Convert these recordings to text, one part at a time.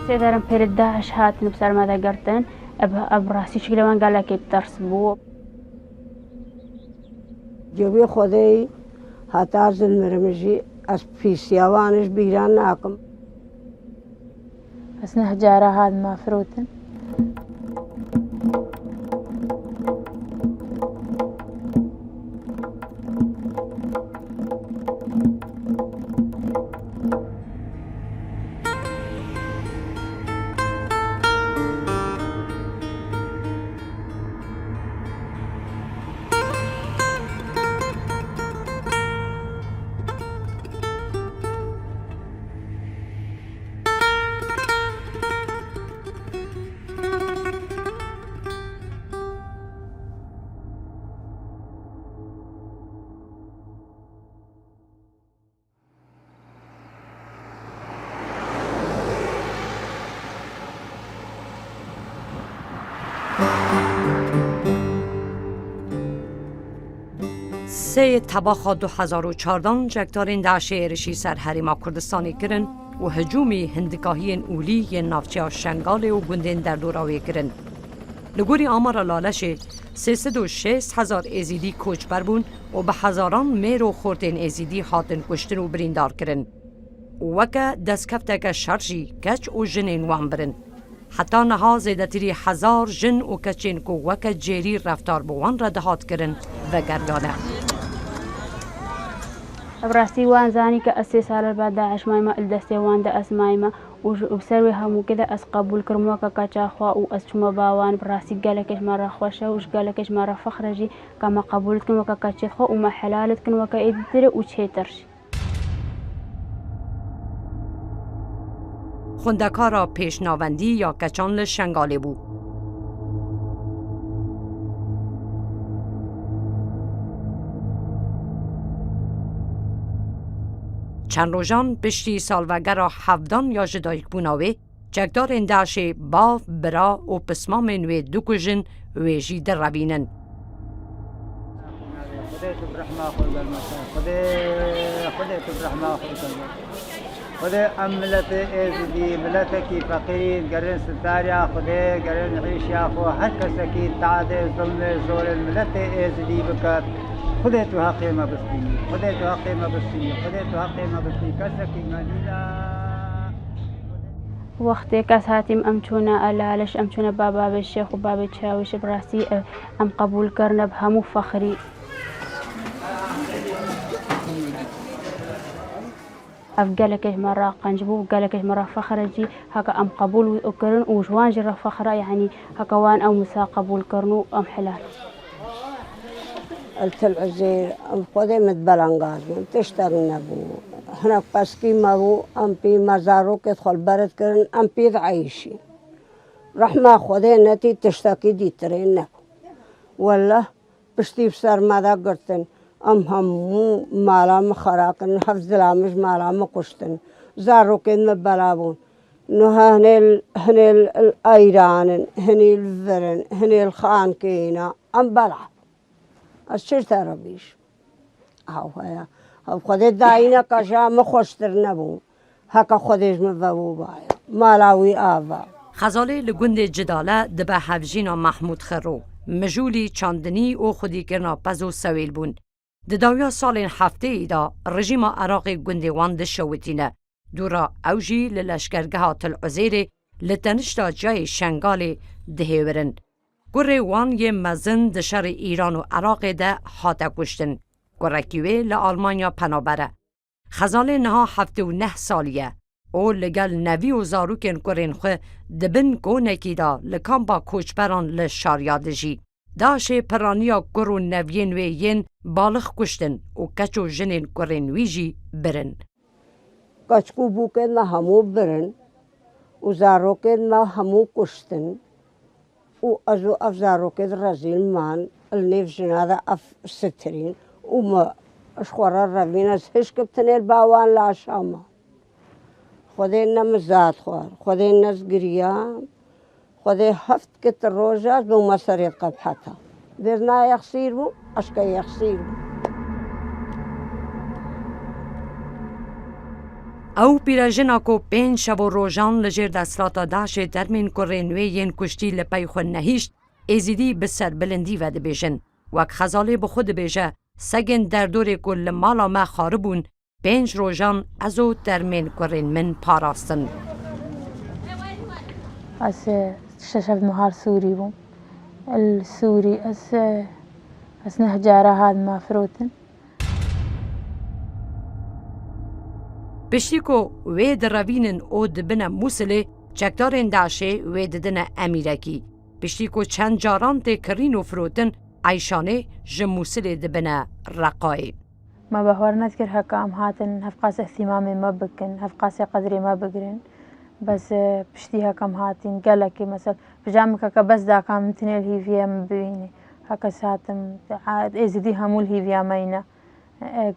سيدارم بيرد داعش هاتن بسر ماذا قرتن أبراسي شكل من قال لك الترس بو جوی خودی حتی زلمرمجی از پیسیوانش بیران ناکم. بس نهجارة هاد ما فروتن. سه تباخا 2014 جکتارین داعش ایرشی سر حریما کردستانی کرن و هجومی هندکاهی اولی ی نافچه شنگال و گندین در دوراوی کرن. لگوری آمار لالش 306,000 ازیدی کوچ بربون و به هزاران میر و خورتین ازیدی هاتن کشتن و بریندار کرن. وکا دستکفتک شرجی کچ و جنین وان برن. حتی نها زیدتری 1000 جن و کچین کو وکا جیری رفتار بوان را دهات کرن و گردانه. براسي وان زاني كأسي سال بعد داعش مايما الدستي وان دا أسمايما وبسروي همو كده أس قبول كرموكا كاتشاخوا وأسشما باوان براسي قالكش مرة خوشة وش قالكش مرة فخرجي كما قبولت كنوكا كاتشاخوا وما حلالت كنوكا إدتري وشيترش خوندکارا پیشناوندی یا کچان لشنگاله بو. چند روزان پشتی سالوگر هفدان یا جدایک بوناوی جگدار انداش باف برا و پسمام نوی دو کجن ویجی در ربینن. خدا ام ملت ازدی ملت کی فقیر گرن ستاریا خدا گرن عیشیا خو هر کس کی تعاده ظلم زور الملت ازدی بکر خدا تو حق ما بستی خدا تو حق ما بستی خدا تو حق ما بستی کس کی مالیلا وقتی کس هاتیم امچونا علالش امچونا بابا الشيخ وبابا تشاوش براسي ام قبول کرنا بهمو فخری أفقالكش مرة قنجبو قالكش مرة فخرجي هكا أم قبول وكرن وجوان جرى فخرة يعني هكا وان أو مسا قبول كرنو أم حلال. قلت العزير أم خودي متبلنغاز تشتغل نبو هناك بسكي مبو أم بي مزارو كدخل برد كرن أم بي عيشي رحمة خودي نتي تشتكي دي ترين نبو والله بشتي بسر ماذا قرتن ام همو مالا مخراقن حفظ لامش مالا مقشتن زارو كن مبلابون نو هني الايران هني الفرن هني الخان كينا ام بلعب الشير تربيش او هيا او خدي داينا كشا مخشتر نبو هكا خديش مبابو بايا مالاوي آبا خزاله لگند جداله دبه حفجینا محمود خرو مجولی چاندنی و خودی کرنا پزو سویل بون. دداویا سالین هفته ایدا رژیم عراق گندوان دشوتینه دورا اوجی للشکرگاه تل عزیره لتنشتا جای شنگال دهیورن. گره وان یه مزن دشار ایران و عراق ده حاته کشتن. گره کیوه لآلمانیا پنابره. خزاله نها 79 سالیه. او لگل نوی و زاروکن کرین خو دبن گونکی دا لکامبا کوچبران لشاریادجی. داشه پرانیا گرو نوین وین بالخ کشتن و کچو جنین کرین ویجی برن. کچکو بوکن ما همو برن و زاروکن ما همو کشتن و ازو اف زاروکن رزیل من النیف جنادا اف سترین و ما اشخورا روین از هشکب تنیل باوان لاشاما خودی نمزاد خوار خودی نزگریام خودی هفت کت روزات بو مسری قبحتا برنا یخسیر بو اشکا یخسیر بو او پیراژنا کو 5 شب و روژان لجر دستلاتا داعش درمین کرینوی ین کشتی لپی خو نهیشت ازیدی بسر بلندی و دبیجن وک خزاله بخود بیجه سگن در دور کل مالا ما خاربون 5 روژان ازو درمین کرین من پاراستن. از ششب نهار سوری بوم السوري از نهجاره هاد ما فروتن پشتیکو وید روینن او دبنه موسله چکدارن داشه وید دنه امیرکی. پشتیکو چند جاران ته کرین و فروتن عیشانه جموسله دبنه رقای. ما بهور نذكر هكام هاتن هفقاس اهتمامي ما بكن هفقاس قدري ما بقرن بس بشتي هكام هاتين قالكي مثلا بجامك هكا بس دا كام تنيل هي فيها مبيني هكا ساتم ازدي همول هي فيها مينا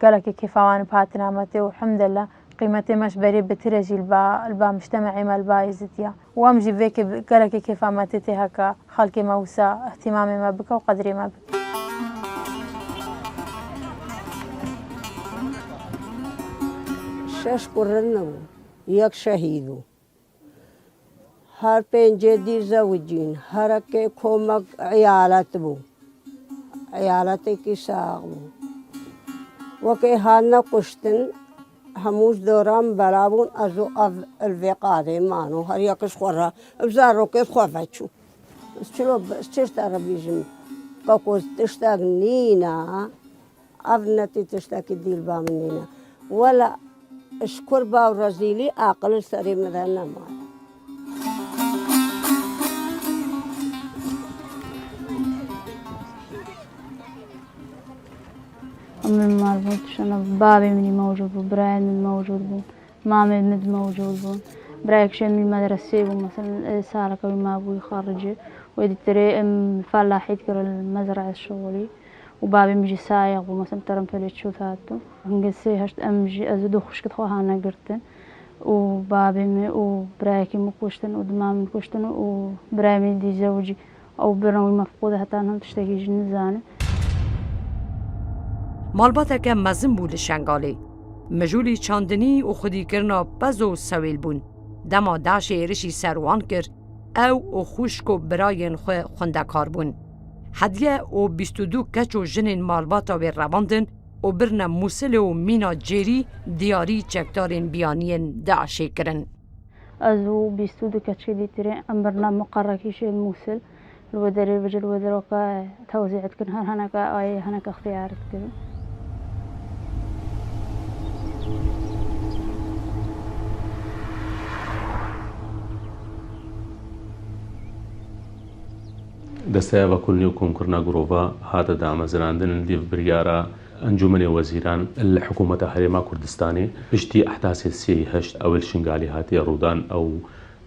قالكي كيف اوان بهاتنا متي والحمد لله قيمتي مش بري بترجي البا مجتمعي ما البا يزديا وامجي فيك قالكي كيف ماتتي هكا خلقي موسى اهتمامي ما بك وقدري ما بك. شش قرن یک شهیدو هر 5 دی زوجین هر که کمک عیالت بو عیالت کی ساق بو وکه هانا کشتن هموش دوران برابون ازو الوقاده مانو هر یکش خورا بزارو که خوفتشو چلو چشتر بیجم کاکوز تشتاق نینا ابنتی تشتاقی دیل بام نینا ولا اشكر با رزيلي عقل سري مدنا مال من مربوط شنا بابي مني موجود بو براي من موجود بو مامي من موجود بو برايك شن من المدرسة بو مثلا سالك ما ابوي خارجي ويدي تري فلاحيت كر المزرعة الشغلي وبابي مجي سايق ومثلا ترم فليت شو ثاتو هنقسي هشت امجي ازدو خشكت خوهانا قرتن وبابي وبرايكي مكوشتن ودمامي مكوشتن وبرايمي دي زوجي او برنوي مفقودة حتى انهم تشتاقي جنزانه مالباتك مزن بود شنگاله مجولی چاندنی و خودی کرنا بزو سویل بون دما داش رشی سروان کر او خوشکو براین خو خوندکار بون هدیه او 22 کچو جنین مالباتا و رواندن و برن موسل و مینا جیری دیاری چکدارین بیانین داعشی کرن. ازو 22 کچی دیتره امرنا مقررکیش موسل الودري بجل الودروكا توزيعت كن هناكا اي هناكا اختيارات كده دەستایە بە کولنی و کۆمکردنا گرۆڤە هاتە دامەزراندن لیڤ بریارە ئەنجومەنی وەزیران لە حکوومەتە هەرێما کوردستانی پشتی ئەحداسی 38 ئەوەل شنگالی هاتیە ڕوودان ئەو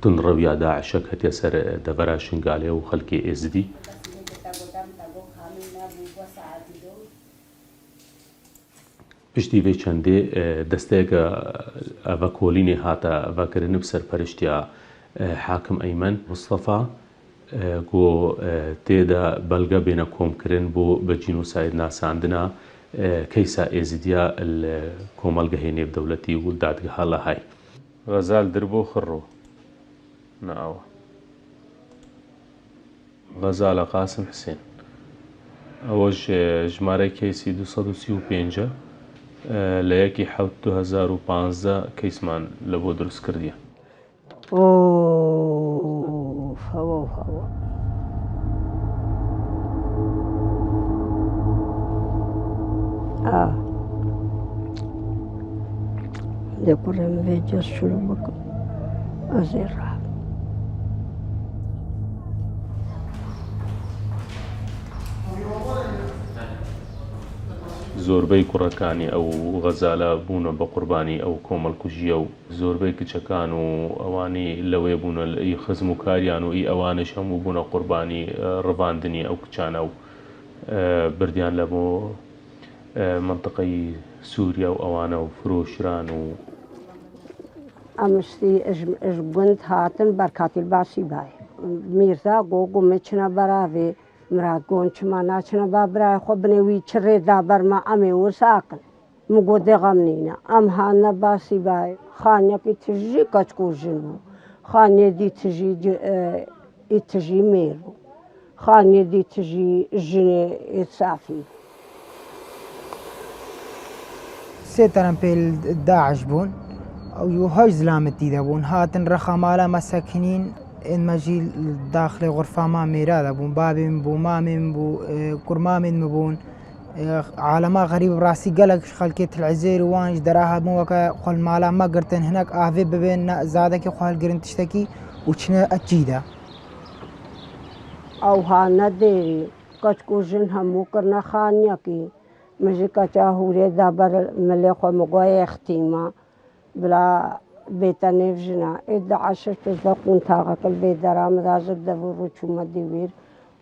تونڕەویە داعشەک هەتیە سەر دەڤەرە شنگالێ و خەڵکی ئێزدی پشتی وێ چەندێ دەستەیەکە ئەڤە کۆلینێ هاتە ئەڤەکردن بسەرپەرشتیە حاکم ئەیمەن مستەفا گۆ تێدا بەلگە بێنە کۆمکردن بۆ بە جینۆساید ناساندنە کەیسا ئێزیدیا کۆمەڵگە هێنێ دەوڵەتی و دادگەها لە های غەزال دربۆ خڕۆ ناوە غەزالە قاسم حسێن ئەوەش ژمارەی کەیسی 235 لە 1/7/2015 کەیسمان لە بۆ دروست کردیە. هوا دكورم فيديو شنو بكم أزيرها زۆربەی کوڕەکانی ئەو غەزالە بوونە بە قوربانی ئەو کۆمەڵکوژیە و زۆربەی کچەکان و ئەوانی لەوێ بوونە ئی خزم و کاریان و ئی ئەوانش هەموو بوونە قوربانی ڕڤاندنی ئەو کچانە و بردیان لە بۆ منطقەی سووریا و ئەوانە و فرۆشران و ئەمستی گوند هاتن بەرکاتی باسی باي میرزا گۆگو مچنە بەراوێ مرا گۆنچما ناچنە با برای خۆ بنێوی چڕێدا بەرما ئەمێ وساکن مگوده غم نینا ام هانا باسی بای خانه کی تجی کچکو جنو خانه دی تجی میرو خانه دی تجی جنه اتصافی سه ترمپيل داعش بون او هاي زلامتي دابون هاتن رخامالا مساكنين ان مجي داخل غرفة ما ميرا دابون بابي بو مامي بو كرمامي بون عالما غريب راسي قلق خلكيت العزير وانج دراها موكا خل مالا ما قرتن هناك افي ببين زادك خال قرن تشتكي وشنا اجيدا او هانا دیری کچکو جن همو کرنا خانیا کی مجھے کچا ہوره دابر ملی خو مگوی اختیما بلا بیتنیف جنا اد عشر تزدقون تاغا کل بیدرام رازب دبو روچوما دیویر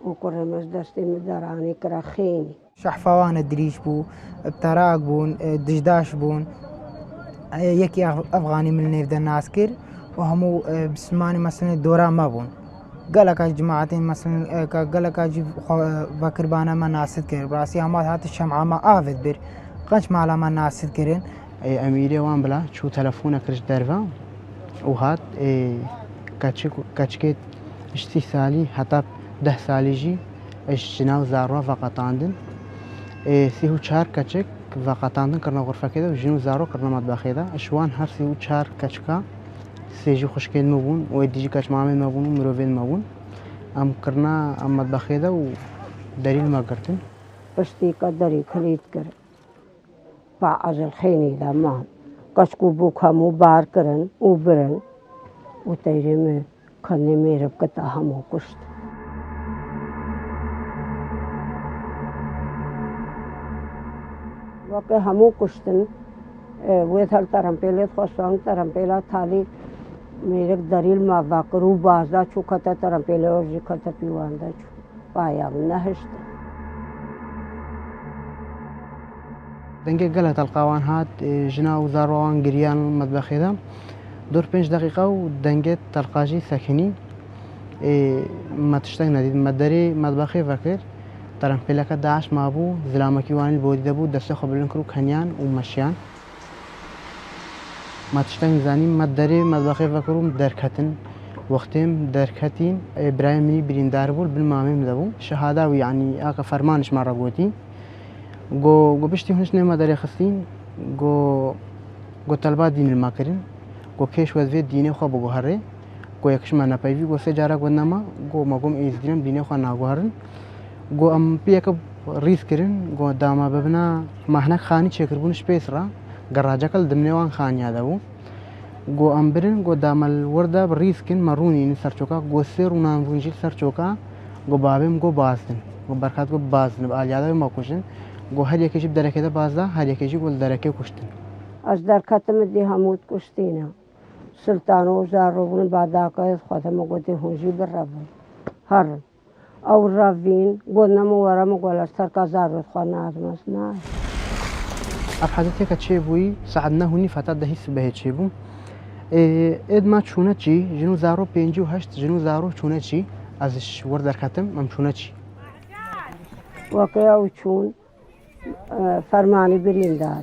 و کرمز دستی مدرانی کرا خینی شحفوان الدريش بو بتراق بون دجداش بون يكي افغاني من نيف الناسكر وهمو بسماني مثلا دورا ما بون قالك جماعتين مثلا قالك جيب بكربانا ما ناسد كر براسي همات هات الشمعة ما آفد بير قنش معلا ما ناسد كرين اميري وان بلا شو تلفونه كرش درفا وهات كاتشكيت اشتي سالي حتى 10 سالي جي اش جناو زاروا فقط عندن سيهو چار كچك وقت عندن کرنا غرفة كده وجنو زارو کرنا مطبخ كده اشوان هر سيهو چار كچكا سيجو خشكيل مبون ويديجي كچ معامل مبون ومروفين مبون ام کرنا ام مطبخ كده ودليل ما قرتن پشتی کا دری خرید کر پا ازل خینی دا مان کچکو بوکا مو بار کرن او برن و تیره میں کھنے میں رب کتا ہمو کشت وقت همو کشتن ویت هر ترمپیلیت خوستان ترمپیلا تالی میرک دلیل ما واقرو بازدا چو کتا ترمپیلی اور جی کتا پیواندا چو پایا نهشت دنگه قلت القوان هات جنا وزاروان قريان مطبخ ده دور 5 دقيقة ودنگه تلقاجي ساكني ما تشتغل نديد مدري مطبخي فكر ترمپیلک داعش مابو زلامکی وانی بودی دبو دسته خبرن کرو کنیان و مشیان ما تشتن زانیم مدري مطبخي فكروم دركتن وقتهم دركتين ابراهيم مني بريندار بول بالمامي دبو شهاده يعني اقا فرمانش مره قوتي جو بشتي هنش نما داري خستين جو طلبات دين الماكرين جو كيش وذي ديني خو بو هره جو يكش ما نبايفي جو سجاره قنما جو مقوم ايز دين ديني خو ناغوهرن جو ام بيك ريس كرين جو داما ببنا ما هناك خاني شكربون سبيس را گراجکل دمنوان خانیا دو جو امبرن جو دامل وردا بريس كن مروني ني سرچوكا جو سير ونان فونجيل سرچوكا جو بابم جو بازن جو بركات جو بازن باليادا ما كوشن جو هر يكي جيب دركه بازدا هر يكي جيب ول دركه كوشتن از دركت مدي حمود كشتينا سلطانو زارون بعدا کا ختم گوتي هونجي برب هر او رافين قلنا مورا مقول سركا زارو خنا ازمسنا ابحثتك تشيبوي ساعدنا هوني فتات دهيس به تشيبو اد ما چونه چی جنو زارو 58 جنو زارو چونه چی ازش ور در ختم ام چونه چی واقعا او چون فرمانی بریندار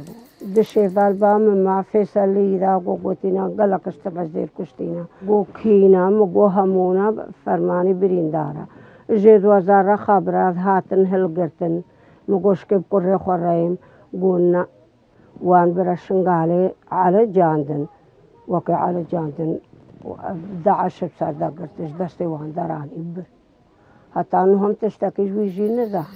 دشیوال با ما فیصلی را گوتینا گلکشت بزیر کشتینا گو کینا مگو همونا فرمانی بریندارا جد وزارة خبرات هاتن هلگرتن مگوش که بکره خورایم قلنا وان برشنقالي على جاندن وكي على جاندن داعش بسار دقرتش دستي وان دران إبر حتى أنهم تشتكيش ويجي نزاح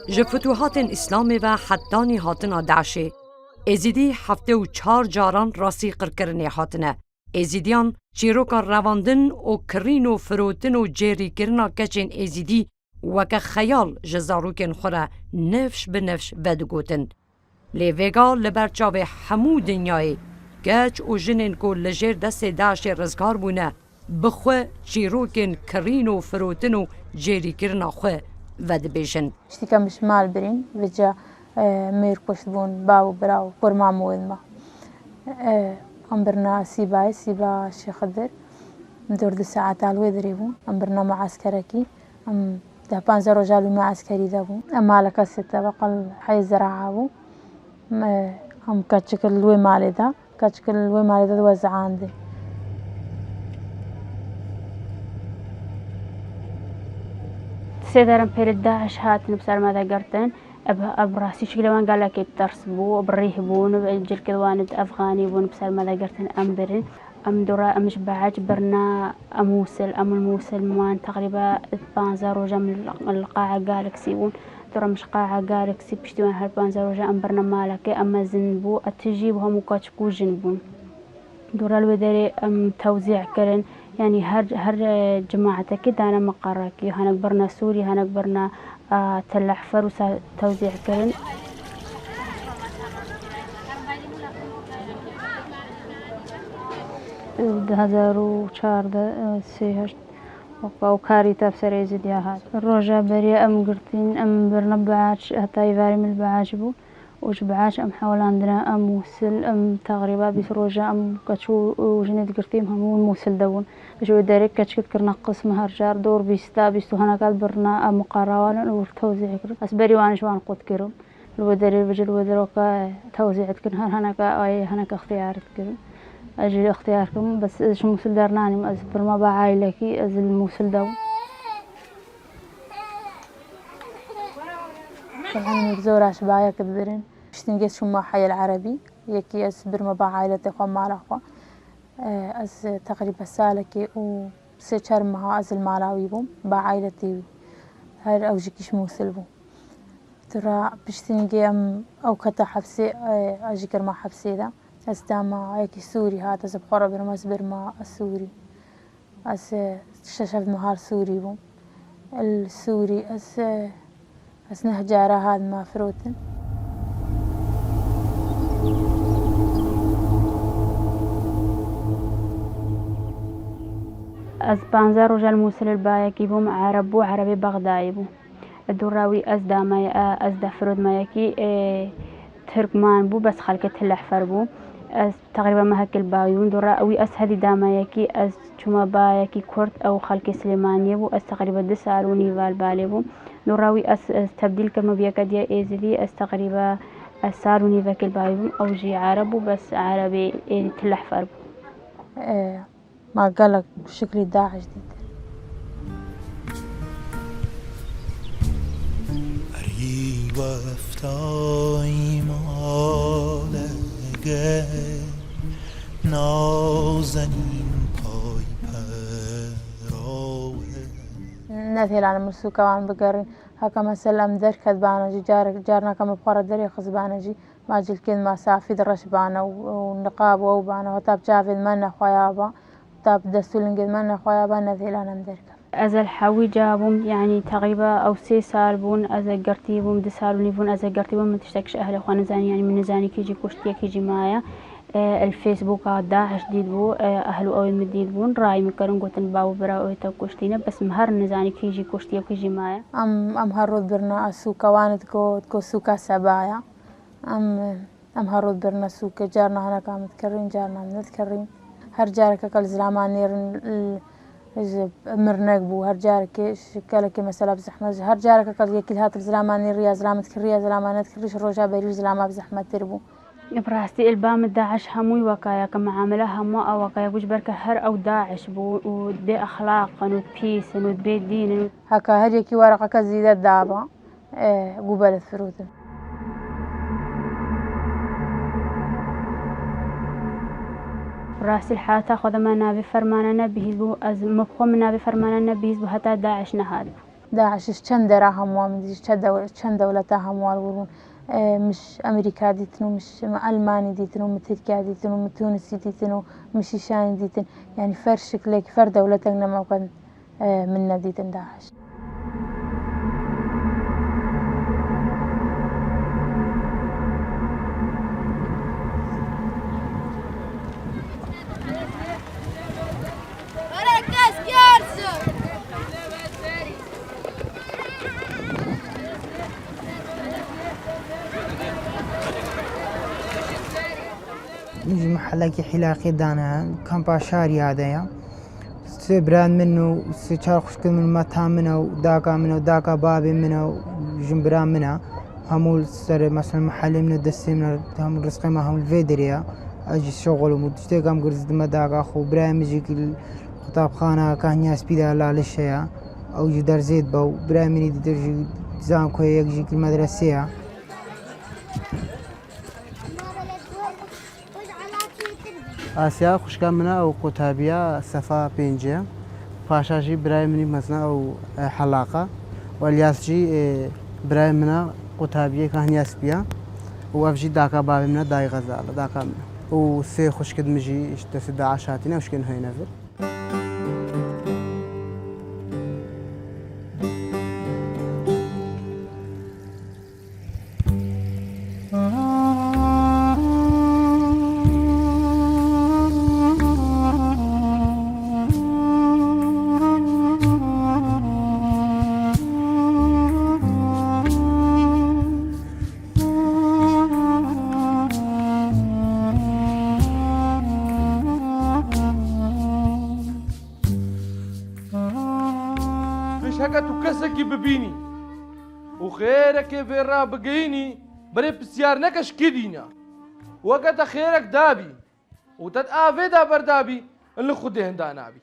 ji futuhatên İslamê ve hetdanî hatina Daişê, Êzîdî hefte û 4 caran rastî qirkirinê hatine. Êzîdiyan çîroka revandin û kirîn û firotin û cêrîkirina keçên Êzîdî وکه خیال جزاروکن خورا نفش به نفش بدگوتن. لیویگا لبرچاو همو دنیای گچ و جنین کو لجر دست داعش رزگار بونه بخواه چیروکن کرین و فروتن و جیری کرنا خواه ود بیشن. شتی کم شمال برین و جا میر پشت بون باو براو پرمامو ما ام برنا سیبا شخدر دور 2 ساعات علوی دریبون ام برنا معسكركي ام ده 15 رجال معسكري دابون ام على كاسة بقى حي زراعة ام كاتشكل الوي مالي ده وزع عندي. سيدارم بيرد داعش هات نبصر ماذا قرتن أبراسي شكلوان قال لك ترسبو بريهبون بأجر كلوان أفغاني بون بصر ماذا قرتن أمبرن أم درا أمش بعج برنا أموسل الموسل موان تقريبا 15 رجا من القاعة جالكسي بون درا مش قاعة جالكسي بشتوان 15 رجا أم برنا مالك أما زنبو أتجيبهم وكاتشكو جنبون درا الودري أم توزيع كرن يعني هر جماعة كده أنا مقرك هناك برنا سوري هناك برنا تل أحفر وتوزيع كرن. 2014 سيهشت وقاو كاري تفسير يزيد يا هاد الرجا بريا أم قرتين أم برنا بعاش هتا يفاري من البعاش بو وش بعاش أم حول عندنا أم موسل أم تقريبا بيس رجا أم كتشو وجنيد قرتيم همو موسل دون بشو دارك كتشكت كرنا قسم هرجار دور بيستو هنا قال برنا أم مقراوانا وتوزيع كرو أسبري وانش وان قد كرو الودري بجل ودروكا توزيع كرن هناك اختيارات كرو أجل اختياركم بس إيش موسل دارناني أزبر ما بعايلكي أزل الموسل دو. طبعاً مكزورة شبايا كبرين بشتنجيس شما حي العربي يكي أزبر ما بعايلتي خو مالخوا أز تقريبا سالكي و سيشار مها أزل مالاوي بوم بعايلتي هاي أوجيكيش موسل بوم ترى بشتنجي أم أو كتا حبسي أجي كرما حبسي دا أستاما هيك سوري هذا زبخورة برمز برما السوري ششف مهار سوري بوم السوري نهجارة هذا ما فروتن. أسبانزا رجال موسل البايكي بوم عربي بغدادي بوم الدراوي أزدا فرود مايكي تركمان بو بس خلقت الأحفر بو تقريبا ما هك البايون دراوي هذه دامايكي شما بايكي كورت أو خلق سليمانية بو تقريبا 2 سالوني بالبالي بو دراوي تبديل كما بيكاديا إيزدي تقريبا سالوني ذاك البايون أو جي عربو بس عربي الأحفر بو. ما قالك شكلي داعش جديد. وفتای مالگه نازنین پای پراوه نثيل أنا مرسوكة وعن بقرين هكا مثلا مدر كذبانجي جارنا كم بقرة دري خزبانجي ما جل كلمة سافي درش بانا والنقاب وبانا وتاب جافي المنا خويابا تاب دستولن قد منا خويابا نثيل أنا مدركة أزل حوي جابهم يعني تقريبا أو 6 سال بون أزل قرتيبهم 2 سال بون أزل قرتيبهم ما تشتكش أهل أخوان زاني يعني من زاني كيجي كشتيا كيجي معايا الفيسبوك داعش جديد بو أهلو أو المديد بون راي مكرن قوتن باو برا أو تكشتينا بس مهر نزاني كيجي كشتيا كيجي معايا أم هرود برنا السوكا وانت كو سوكا سبايا أم هرود برنا سوكا جارنا هنا كام تكرين جارنا نتكرين هر جارك كل زلامان نير مرنق بو هر جارك شكلك مثلا بزحمة هر جارك كل يكل هات الزلامان ريا زلامة كريا زلامانات كريش روجا بريج زلامة بزحمة تربو براستي البام داعش هموي وكايا كمعاملة همو أو وكايا وش بركة هر أو داعش بو ودي أخلاق ود بيس ود بيت دين هكا هريكي ورقة كزيدة دابا قبالة فروتن براسي الحالة تاخذ ما نبي فرماننا بهزبو از مبخو من نبي فرماننا بهزبو حتى داعش نهاد داعش چند راهم وامدي چند دولتها موالورون مش أمريكا ديتنو مش ألماني ديتنو متركيا ديتنو متونسي ديتنو مش شاين ديتن يعني فرشك لك فر دولتنا ما كان من ديتن داعش محلك حلاقي دانا كان باشاري هذايا سبران منه سيشار خشكل من متها منه وداكا بابي منه جنبران منه همول سر مثلا محل من الدسي من همول رزقي ما همول فيدريا اجي شغل ومتشتي قام قرز دم داكا خو برايم يجيك الخطاب خانه كان ناس بيدا لا للشيء او جدار زيد باو برايم يدي درجي زام كوي يجيك المدرسه آسیا خوشکم منه او قطابیه صفا پنجه پاشاجی برای منی مثلا او حلاقه و الیاسجی برای منه قطابیه که هنیاس بیا و افجی داکا بابی منه دای غزاله داکا منه و سه خوشکد مجی دست داعشاتینه وشکن هاي نفر هكا تكسكي ببيني وخيرك في الرابقيني بري بسيار نكش كدينا وقت خيرك دابي وتتآفي دا بردابي اللي خده هندا نابي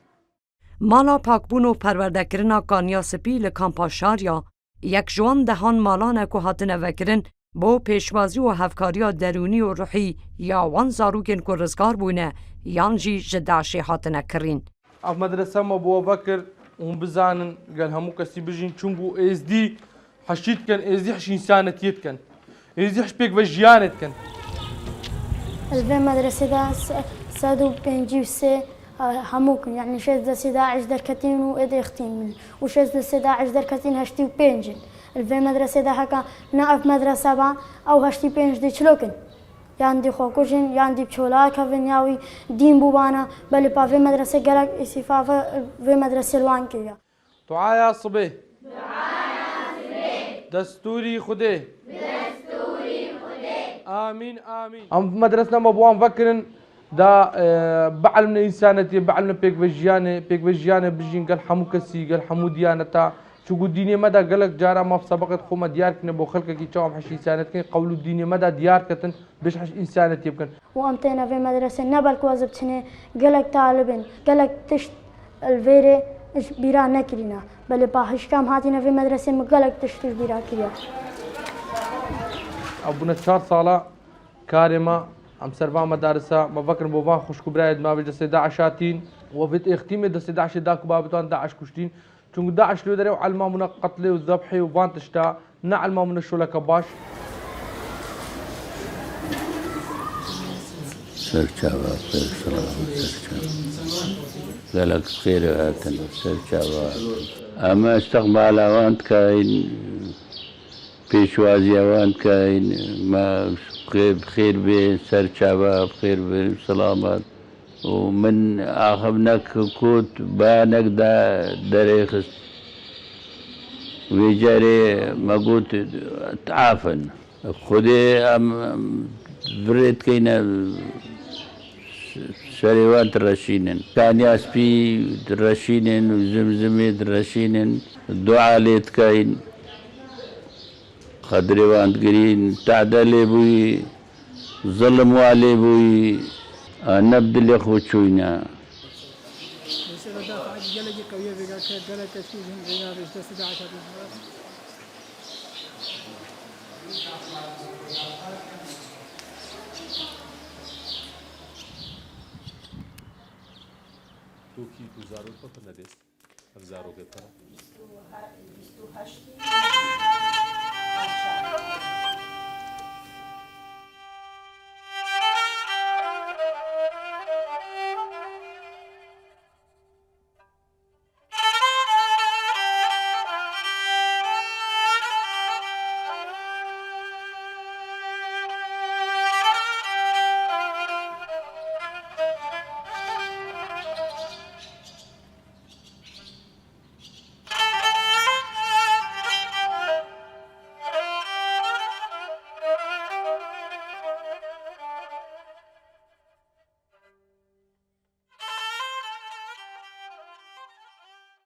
مالا پاکبون و پروردهکرنا کانیا سپی لکامپا شاریا یک جوان دهان مالانه که هاتنه وکرن با پیشوازی و هفکاریا درونی و روحی یا وان زاروگین که رزگار بونه یانجی جداشی هاتنه کرین. اف مدرسه ما بو بكر وبزانن قال همو كسي بجين تشونغو اس دي حشيت كان اس دي حشين سانت يت كان اس دي حشبيك بجيانت كان الفي مدرسه دا سادو بنجي سي هموكن يعني شاز دا سي 11 دركتين وإيدي اختين وشاز دا سي 11 دركتين هشتي وبنجن الفي مدرسه دا هكا نقف مدرسه با او هشتي بنج دي چلوكن یاندی خوکوشن یاندی بچولا کافن یاوی دین بوبانا بله پا في مدرسه گرک استفاده في مدرسه الوان کیا دعاء صبي دستوري خده آمين آمين ام مدرسنا مبوان فكرن دا بعلمنا إنسانتي بعلمنا بيك بجيانة بجين قال حمو كسي قال حمو ديانتا شو قد ديني مدى قالك جارا ما في سبقت خوما ديار كنا بو خلقك كي تشوم حش إنسانت كن قولوا الديني مدى ديار كتن بيش حش إنسانت يبكن وأمتينا في مدرسة نبل كوازبتني قالك طالبين قالك تشت الفيري بيرا نكرينا بل باحش كام هاتينا في مدرسة مقالك تشتش بيرا كريا أبونا 4 صالة كارمة ام سرفا مدارسة ما فكر بوفان خوشكو برايد ما بيجا 11 وفيت اختيمة دا 11 داكو بابتوان 11 كشتين چونك 11 لو دريو علما من قتلي وذبحي وفان تشتا نعلما من الشولا كباش سرچاوا سلام سرچاوا قالك خير هاتنا سرچاوا اما استقبال اوانت كاين پیشوازی اوان كاين ما بخير بي سرچاوا بخير بي سلامات ومن آخبناك كوت بانك دا دريخس ويجاري ما قلت تعافن خدي بريت كينا شريوات رشينن كان ياسبي رشينن وزمزمي رشينن دعاء ليت كاين خدريوان قرين تعدالي بوي ظلموا علي بوي نبدل اللي خوتشوينا توكي تزارو بطل ندس أفزارو بطل